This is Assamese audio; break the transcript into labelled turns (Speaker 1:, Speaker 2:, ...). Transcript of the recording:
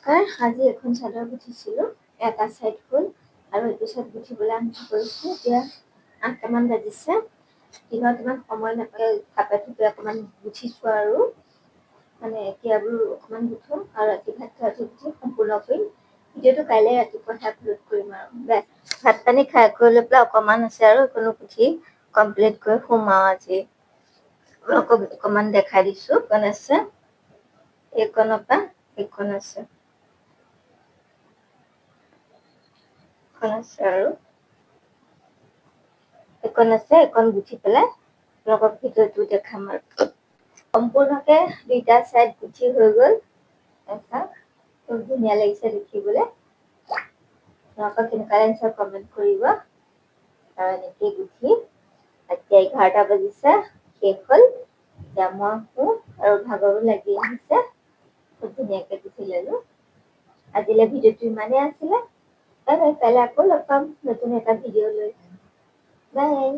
Speaker 1: আজি এখন চাদৰ গুঠিছিলোঁ, এটা চাইড হ'ল আৰু এইটো চাইড গুঠিবলৈ আৰম্ভ কৰিছোঁ। এতিয়া 8টামান বাজিছে, দিনত ইমান সময় নাপায়, থাপে থুপে অকণমান গুঠিছোঁ আৰু মানে এতিয়া বোলো অকণমান গুঠো আৰু ৰাতি ভাত খোৱাটো গুঠি সম্পূৰ্ণ কৰিম। ভিডিঅ'টো কাইলৈ ৰাতিপুৱা আপলোড কৰিম আৰু বেছ। ভাত পানী খাই কৰি লৈ পেলাই অকণমান আছে আৰু এইকণো গুঠি কমপ্লিট কৰি শুম আৰু আজি। অকণমান দেখাই দিছোঁ, এইকণ আছে, এইকণৰ পৰা এইকণ আছে, আৰু এইকণ আছে, এইকণ গুঠি পেলাই আপোনালোকক ভিডিঅ'টো দেখাম আৰু সম্পূৰ্ণকে 2টা চাইড গুঠি হৈ গ'ল। চাওক খুব ধুনীয়া লাগিছে দেখিবলৈ। আপোনালোকক কেনেকুৱা লাগিছে কমেণ্ট কৰিব। আৰু এনেকৈ গুঠি এতিয়া 11টা বাজিছে, শেষ হ'ল। এতিয়া মই শুওঁ আৰু ভাগৰো লাগি আহিছে। খুব ধুনীয়াকৈ গুঠি ল'লোঁ। আজিলৈ ভিডিঅ'টো ইমানেই আছিলে। কাইলৈ আকৌ লগ পাম নতুন এটা ভিডিঅ' লৈ। বাই।